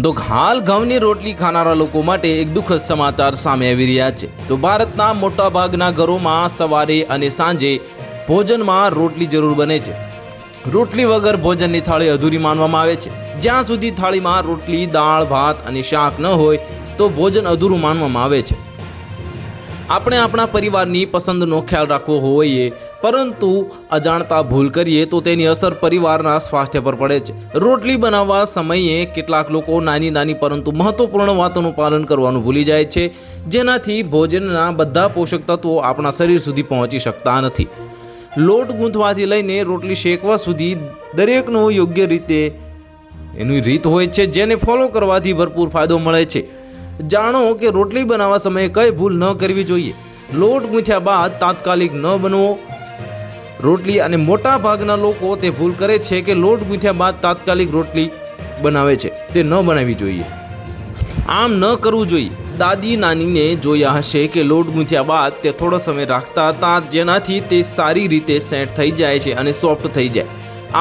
તો હાલ ઘઉંની રોટલી ખાનારા લોકો માટે એક દુઃખદ સમાચાર સામે આવી રહ્યા છે। તો ભારતના મોટાભાગના ઘરોમાં સવારે અને સાંજે ભોજનમાં રોટલી જરૂર બને છે। રોટલી વગર ભોજનની થાળી અધૂરી માનવામાં આવે છે। જ્યાં સુધી થાળીમાં રોટલી, દાળ, ભાત અને શાક ન હોય તો ભોજન અધૂરું માનવામાં આવે છે। આપણે આપણા પરિવારની પસંદનો ખ્યાલ રાખવો હોઈએ, પરંતુ અજાણતા ભૂલ કરીએ તો તેની અસર પરિવારના સ્વાસ્થ્ય પર પડે છે। રોટલી બનાવવા સમયે કેટલાક લોકો નાની નાની પરંતુ મહત્વપૂર્ણ વાતોનું પાલન કરવાનું ભૂલી જાય છે, જેનાથી ભોજનના બધા પોષક તત્વો આપણા શરીર સુધી પહોંચી શકતા નથી। લોટ ગૂંથવાથી લઈને રોટલી શેકવા સુધી દરેકનો યોગ્ય રીતે એની રીત હોય છે, જેને ફોલો કરવાથી ભરપૂર ફાયદો મળે છે। જાણો કે રોટલી બનાવવા સમયે કઈ ભૂલ ન કરવી જોઈએ। લોટ ગૂંથ્યા બાદ તાત્કાલિક ન બનવો રોટલી, અને મોટા ભાગના લોકો તે ભૂલ કરે છે કે લોટ ગૂંથ્યા બાદ તાત્કાલિક રોટલી બનાવે છે, તે ન બનાવવી જોઈએ। આમ ન કરવું જોઈએ। દાદી નાનીને જોયા હશે કે લોટ ગૂંથ્યા બાદ તે થોડો સમય રાખતા હતા, જેનાથી તે સારી રીતે સેટ થઈ જાય છે અને સોફ્ટ થઈ જાય।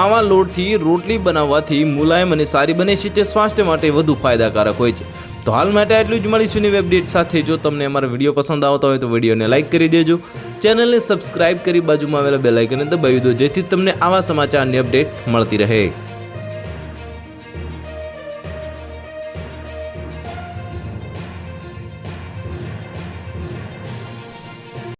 આવા લોટથી રોટલી બનાવવાથી મુલાયમ અને સારી બને છે, તે સ્વાસ્થ્ય માટે વધુ ફાયદાકારક હોય છે। તો હાલ માટે આટલું જ। મળીશું નવી અપડેટ સાથે। જો તમને અમારો વિડીયો પસંદ આવતો હોય તો વિડીયોને લાઇક કરી દેજો, ચેનલને સબસ્ક્રાઇબ કરી બાજુમાં આવેલા બેલ આઇકનને દબાવી દો, જેથી તમને આવા સમાચારની અપડેટ મળતી રહે।